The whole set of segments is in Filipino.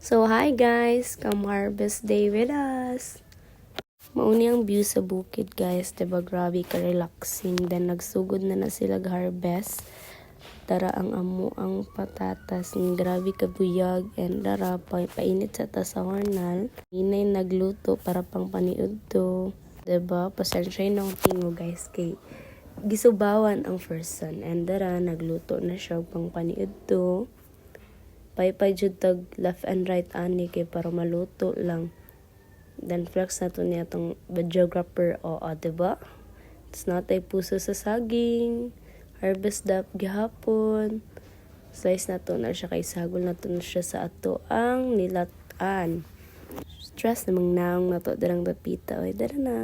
So, hi guys! Come harvest day with us! Mauni ang view sa bukid guys. Diba grabe ka-relaxing. Then nagsugod na sila harvest. Dara ang amo ang patatas. Grabe kabuyag. And dara painit sa tasahornal. Inay nagluto para pang paniud to. Diba? Pasensya ng tingo guys. Kay gisubawan ang first son. And dara nagluto na siya pang paniud to. Paypay jud tag left and right ani kay para maluto lang. Then flex na to niya tong videographer diba? Tapos natay puso sa saging. Harvest dap gihapon. Slice na to na siya kay sagol na to na siya sa ato ang nilatan. Stress namang naong na to darang dapita. Oy, dara na.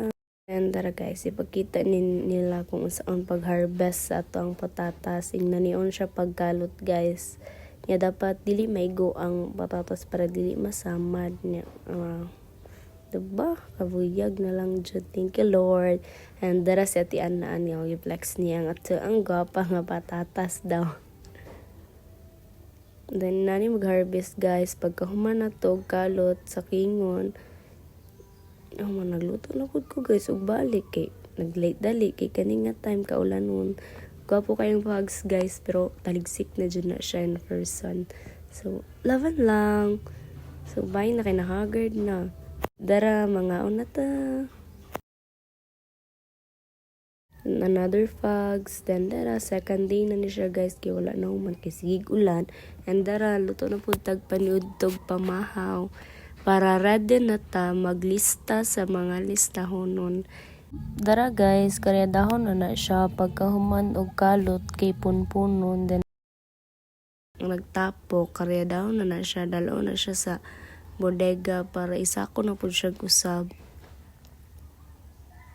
And dara guys, ipagkita nila kung saan pag-harvest sa ato ang patatas. Ingnan niyon siya pagkalot guys. Nga dapat dili maigo ang patatas para dili masamad niya. Diba? Kabuyag na lang dyan. Thank you Lord. And dara si Ati Anaan nga i-flex niya ang gwapa nga patatas daw. Then nani mag-harvest guys. Pagkahuman na to kalot sa kingon. Nagluto na ko guys ug balik kay nag-late dali kay kani nga time kaulan nun. Gwapo kayong vlogs guys, pero taligsik na dyan na siya in person. So, laban lang. So, bye na kay na-haggard na. Dara, mga unata. Another vlogs. Then, dara, second day na ni siya guys, kay wala na human kay sigig ulan. And dara, luto na po tagpaniud tog pamahaw. Para ready na ta maglista sa mga listahonon. Dara guys, karyadahon na siya pagkahuman og kalot kay punpunon. Then nagtapo, karyadahon na siya, dalaw na siya sa bodega para isako na po siya usab.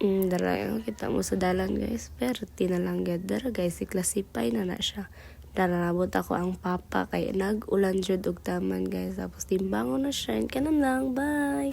Dara, kita mo sa dalan guys, pero tinalang gad. Dara guys, iklasipay na siya. Dara, nabot ako ang papa kay nag-ulan jud og taman guys. Tapos timbangon na siya. Kanan lang, bye!